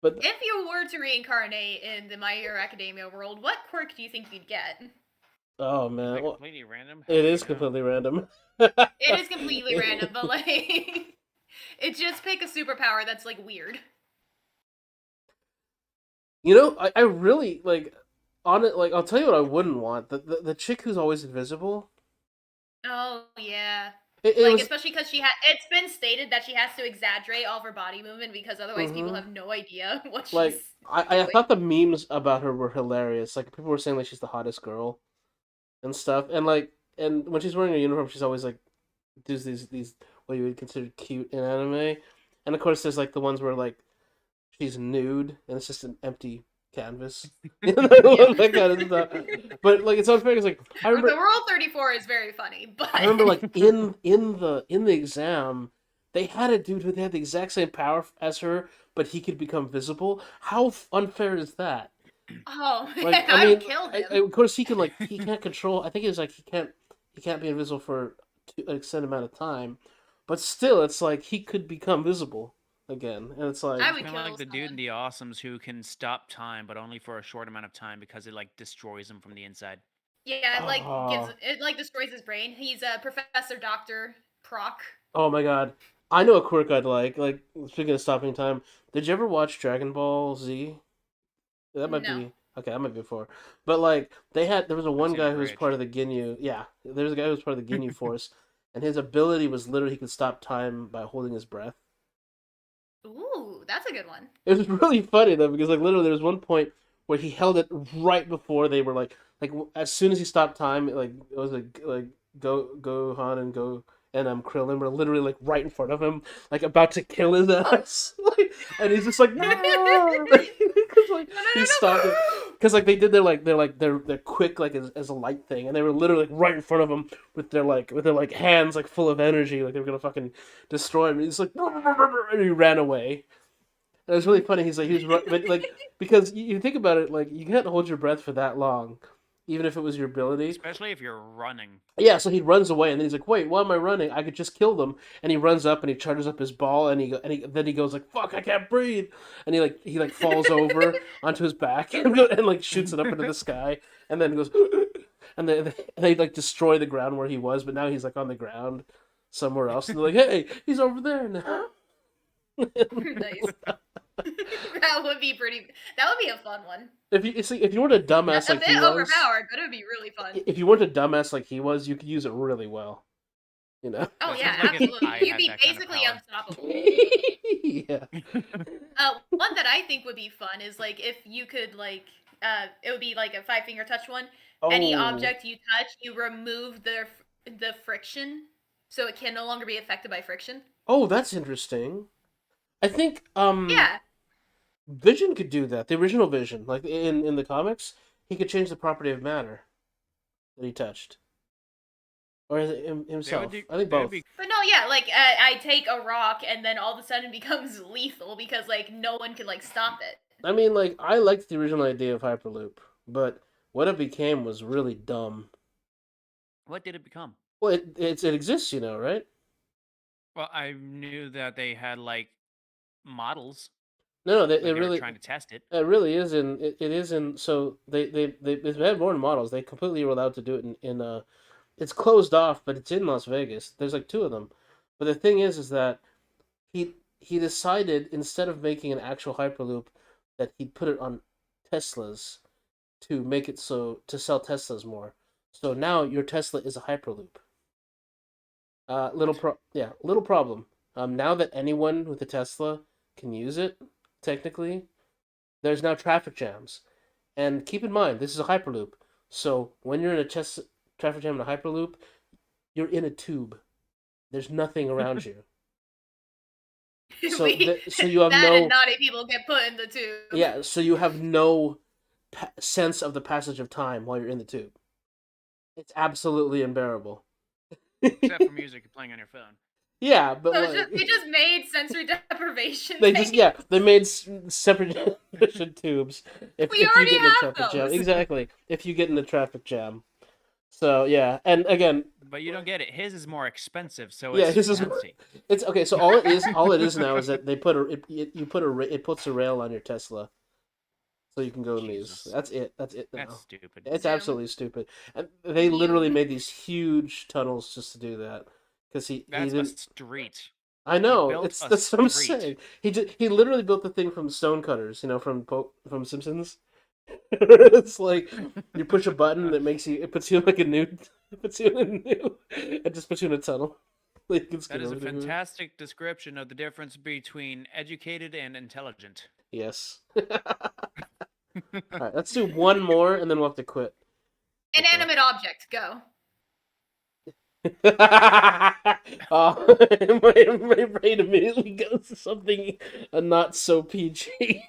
But if you were to reincarnate in the My Hero Academia world, what quirk do you think you'd get? oh Is man, that well, completely random? How it would you is know? completely random. It is completely random, but like it just pick a superpower that's like weird. You know, I really like on it. Like, I'll tell you what I wouldn't want the chick who's always invisible. Oh yeah. It Like was especially because it's been stated that she has to exaggerate all of her body movement because otherwise people hmm have no idea what she's like I doing. thought the memes about her were hilarious. Like people were saying like she's the hottest girl and stuff, and like and when she's wearing a uniform, she's always like does these what you would consider cute in anime, and of course there's like the ones where like she's nude and it's just an empty canvas. You know, Yeah. that kind of stuff. But like it's unfair. It's like The World 34 is very funny, but I remember like in the exam, they had a dude who had the exact same power as her, but he could become visible. How unfair is that? oh Like man, I I would mean, kill of him. course he can't control. I think it's like he can't be invisible for an extended amount of time, but still, it's like he could become visible again, and it's like I He's would kind of like kill the dude in someone. the Awesomes who can stop time, but only for a short amount of time because it like destroys him from the inside. Yeah, oh it like destroys his brain. He's a Professor Doctor Proc. oh my god. I know a quirk I'd like. Like speaking of stopping time, did you ever watch Dragon Ball Z? That might No. be okay. That might be before, but like there was a I've one seen it guy who was part bridged. of the Ginyu. Yeah, there was a guy who was part of the Ginyu Force, and his ability was literally he could stop time by holding his breath. Ooh, that's a good one. It was really funny though because like literally there was one point where he held it right before they were as soon as he stopped time, like it was like Gohan and Go and Krillin were literally like right in front of him, like about to kill his ass, like, and he's just like no, because like No, no, he no, stopped it no. because like they did their quick like as a light thing, and they were literally like right in front of him with their like hands like full of energy, like they were gonna fucking destroy him. And he's like and he ran away. It was really funny. He was but like because you think about it, like you can't hold your breath for that long, even if it was your ability. Especially if you're running. Yeah, so he runs away, and then he's like, "Wait, why am I running? I could just kill them." And he runs up and he charges up his ball, then he goes like, "Fuck, I can't breathe," and he falls over onto his back and like shoots it up into the sky, and then goes, and they like destroy the ground where he was, but now he's like on the ground somewhere else, and they're like, "Hey, he's over there now." Nice. That would be pretty. That would be a fun one. If you weren't a dumbass A like bit he was, overpowered, but it would be really fun. if you weren't a dumbass like he was, you could use it really well. You know. Oh That yeah, sounds like if absolutely. I You'd had be that kind of basically power. unstoppable. Yeah. One that I think would be fun is like if you could like it would be like a five-finger touch one. Any Oh. object you touch, you remove the friction, so it can no longer be affected by friction. Oh, that's interesting. I think Yeah. Vision could do that. The original Vision, like in the comics, he could change the property of matter that he touched, or is it That would himself. do, I think that would both. be But no, yeah, like I take a rock and then all of a sudden it becomes lethal because like no one can like stop it. I mean, like I liked the original idea of Hyperloop, but what it became was really dumb. what did it become? Well, it exists, right? Well, I knew that they had like models, No, no, like they were trying to test it. it really is in it is in so they've had more models. They completely were allowed to do it in it's closed off, but it's in Las Vegas. There's like two of them. But the thing is that he decided instead of making an actual Hyperloop that he'd put it on Teslas to make it so to sell Teslas more. So now your Tesla is a Hyperloop. What? Little problem. Now that anyone with a Tesla can use it, technically, there's now traffic jams. And keep in mind, this is a Hyperloop. So when you're in a traffic jam in a Hyperloop, you're in a tube. There's nothing around you. So so you have That and no naughty people get put in the tube. yeah. So you have no sense of the passage of time while you're in the tube. It's absolutely unbearable. Except for music you're playing on your phone. Yeah, but So like they just made sensory deprivation. they made separate vision tubes. We If you already get in a have traffic jam, those. exactly. If you get in a traffic jam, so yeah, and again, But you don't get it. His is more expensive, so yeah, it's his is fancy. it's okay. So all it is now is that they put it puts a rail on your Tesla, so you can go in these. Jesus. That's it. That's it That's now. stupid. It's Zoom. absolutely stupid, and they literally You. made these huge tunnels just to do that because he That's a didn't. street. I He know built a that's what I'm street. saying. He literally built the thing from Stonecutters, from Simpsons. It's like you push a button that it puts you in like a new, it puts you in a new, it just puts you in a tunnel. Like you can That skip is a everything. fantastic description of the difference between educated and intelligent. Yes. All right, let's do one more and then we'll have to quit. Inanimate object, go. My brain immediately goes to something not so PG.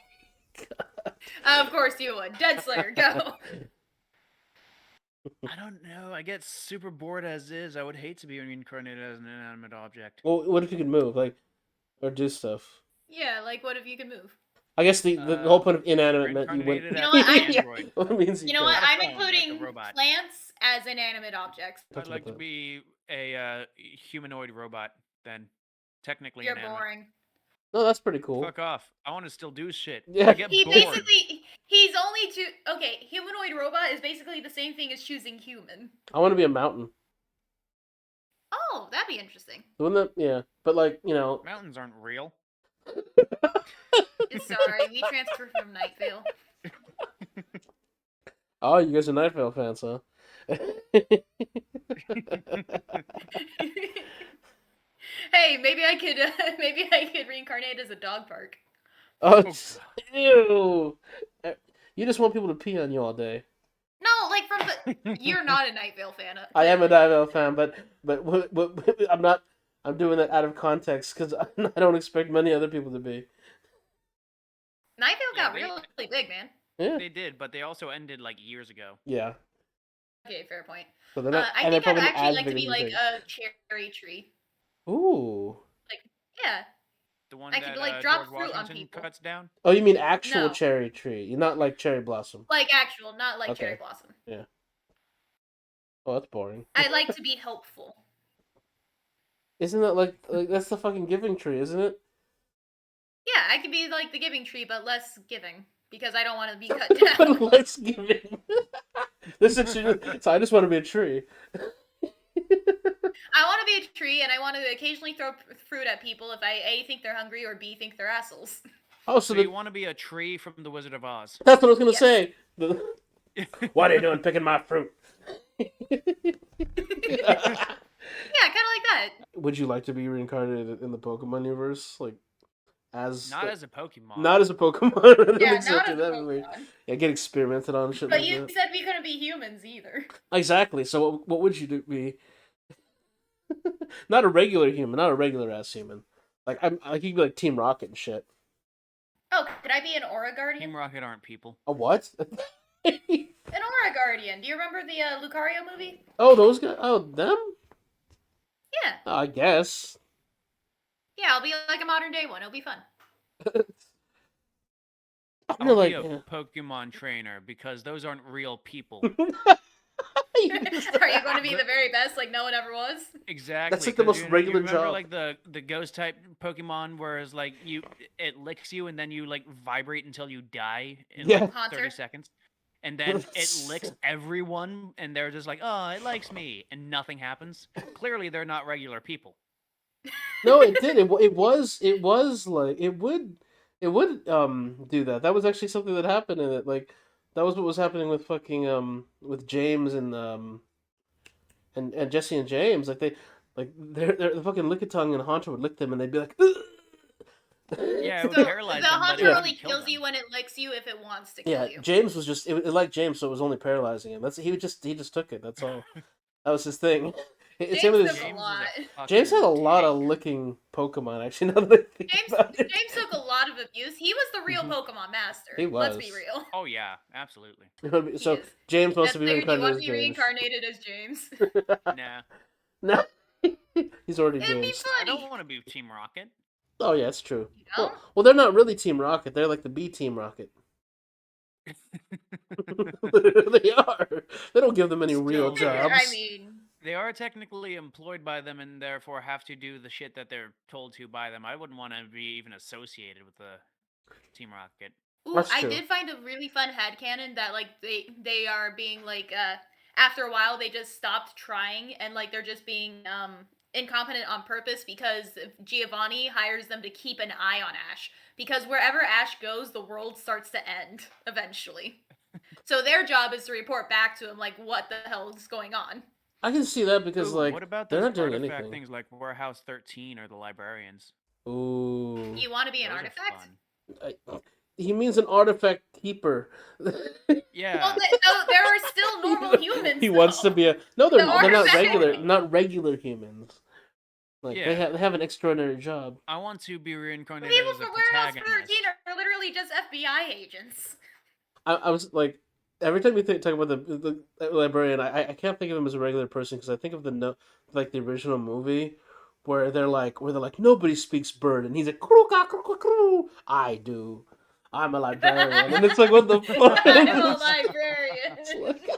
Of course you would. Dead Slayer, go. I don't know. I get super bored as is. I would hate to be reincarnated as an inanimate object. Well, what if you could move, like, or do stuff? Yeah, like what if you could move? I guess the whole point of inanimate meant you wouldn't. Reincarnated You know as what, an I- android. Well, it means you You know could. what? Not a I'm phone, like a including robot. plants as inanimate objects. I'd like to be a humanoid robot then. Technically You're inanimate. boring. No, that's pretty cool. Fuck off. I want to still do shit. Yeah. I get He's bored. only two. Okay, humanoid robot is basically the same thing as choosing human. I want to be a mountain. Oh, that'd be interesting. Wouldn't that? Yeah, but like Mountains aren't real. Sorry, we transferred from Night Vale. Oh, you guys are Night Vale fans, huh? Hey, maybe I could reincarnate as a dog park. Oh, God. ew! You just want people to pee on you all day. No, like from the. You're not a Night Vale fan. I am a Night Vale fan, but I'm not. I'm doing that out of context because I don't expect many other people to be. Night Vale got Yeah, really big, man. Yeah. They did, but they also ended like years ago. Yeah. Okay, fair point. So they're not. I and they're think I'd probably not actually as like to big be as you like think. a cherry tree. Ooh. Yeah. The one I that could, like, drop George fruit on Washington people. cuts down. Oh, you mean actual No. cherry tree? You're not like cherry blossom. Like actual, not like cherry Okay. blossom. Oh, that's boring. I like to be helpful. Isn't that like that's the fucking giving tree, isn't it? Yeah, I could be like the giving tree, but less giving because I don't want to be cut down. But less giving. This is so I just want to be a tree. I want to be a tree, and I want to occasionally throw fruit at people if I A, think they're hungry, or B, think they're assholes. Oh, So so you want to be a tree from The Wizard of Oz. that's what I was gonna Yes. say. What are you doing picking my fruit? Yeah, kind of like that. Would you like to be reincarnated in the Pokemon universe, like as Not as a Pokemon. not as a Pokemon? Yeah, Exactly, not as a that'd be weird. Pokemon. Yeah, get experimented on and shit But like you that. said we couldn't be humans either. Exactly. So what would you be? Not a regular human, not a regular ass human. Like you could be like Team Rocket and shit. Oh, could I be an Aura Guardian? Team Rocket aren't people. A what? An Aura Guardian. Do you remember the Lucario movie? Oh, those guys. Oh, them. Yeah. I guess. Yeah, I'll be like a modern day one. It'll be fun. I I'll feel like be a yeah. Pokemon trainer because those aren't real people. Are you going to be the very best, like no one ever was? Exactly. That's like the 'cause most regular you remember, job. like the ghost type Pokemon, whereas like it licks you and then you like vibrate until you die in Yeah. like Haunter. 30 seconds, and then it licks everyone, and they're just like, oh, it likes me, and nothing happens. Clearly, they're not regular people. No, it did. It was like it would do that. That was actually something that happened in it. Like that was what was happening with fucking with James and Jesse and James. Like they're the fucking Lickitung and Haunter would lick them and they'd be like, "Ugh." Yeah, it would So paralyze the them, but it Haunter wouldn't only kill kills them. you when it licks you if it wants to Yeah, kill you. James was just it liked James, so it was only paralyzing him. He just took it. That's all. That was his thing. It's same with James his, took a lot. James had a fucking lot of tank. licking Pokemon. Actually, now that I think about it. James took a lot of abuse. He was the real Mhm. Pokemon master. He Let's be was. real. Oh yeah, absolutely. So He is. James wants That's to be there. Do you want reincarnated to as be James. reincarnated as James? Nah. No. He's already It'd be James. I don't funny. want to be Team Rocket. Oh yeah, that's true. You know? Well, they're not really Team Rocket. They're like the B Team Rocket. They are. They don't give them any real Still, jobs. I mean, They are technically employed by them and therefore have to do the shit that they're told to by them. I wouldn't want to be even associated with the Team Rocket. ooh, That's I true. did find a really fun headcanon that like they are being like after a while they just stopped trying and like they're just being incompetent on purpose because Giovanni hires them to keep an eye on Ash because wherever Ash goes the world starts to end eventually. So their job is to report back to him like what the hell is going on. I can see that because Ooh, like what about they're those not doing artifact anything. things like Warehouse 13 or the Librarians? Ooh. You want to be an Those artifact? are fun. He means an artifact keeper. Yeah. Well, there are still normal humans. He wants to though. be a no. They're not artifact- not regular humans. Like Yeah. they have an extraordinary job. I want to be reincarnated People as a from Warehouse protagonist. 13 are literally just FBI agents. I was like, every time we talk about the librarian, I can't think of him as a regular person because I think of like the original movie where they're like nobody speaks bird and he's like crew. I do. I'm a librarian, and it's like what the fuck? I'm a librarian. It's like-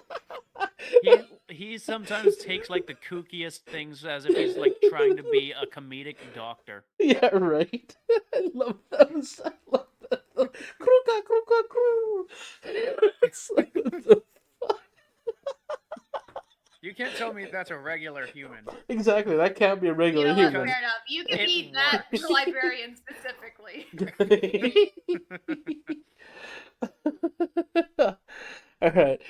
He sometimes takes like the kookiest things as if he's like trying to be a comedic doctor. Yeah, right. I love those. I love those. Crew. It's like what the You can't tell me that's a regular human. exactly. That can't be a You regular know what? human. Fair enough. You can It be that works. librarian specifically. All right.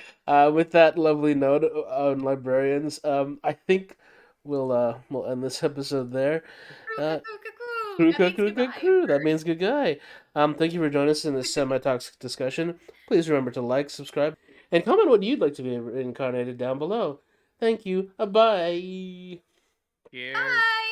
With that lovely note on librarians, I think we'll end this episode there. That Crew, means crew, crew, goodbye. crew. That means good guy. Thank you for joining us in this semi-toxic discussion. Please remember to like, subscribe, and comment what you'd like to be incarnated down below. Thank you. Bye. Cheers. Bye.